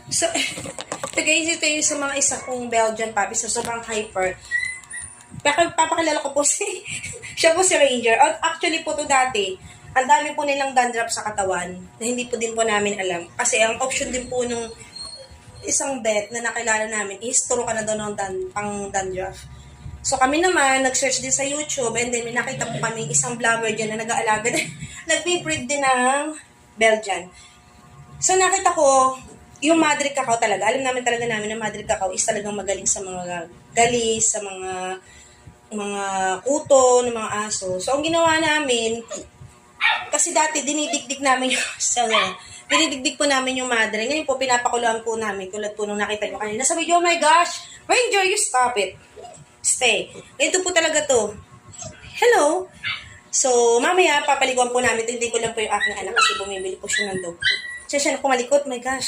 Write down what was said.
So, ito guys, ito yung sa mga isa kong Belgian puppy. So, sobrang hyper. Papakilala ko po siya po si Ranger. Actually po to dati, ang dami po nilang dandruff sa katawan na hindi po din po namin alam. Kasi ang option din po nung isang vet na nakilala namin is turo ka na daw ng pang dandruff. So kami naman, nag-search din sa YouTube and then may nakita po kami isang vlogger dyan na nag-aalaga din, nag-breed din ng Belgian. So nakita ko, yung Madrid Cacao talaga, alam namin talaga namin na Madrid Cacao is talagang magaling sa mga galis, sa mga kuto, ng mga aso. So ang ginawa namin, kasi dati dinidikdik namin yung dinidikdik po namin yung madre. Ngayon po, pinapakuluan po namin. Tulad po nung nakita nyo kanina. Sabi nyo, oh my gosh, Ranger, you stop it. Stay. Ito po talaga to. Hello. So, mamaya, papaliguan po namin. Hindi ko lang po yung aking anak kasi bumibili po siya ng dog food. Siya na pumalikot, my gosh.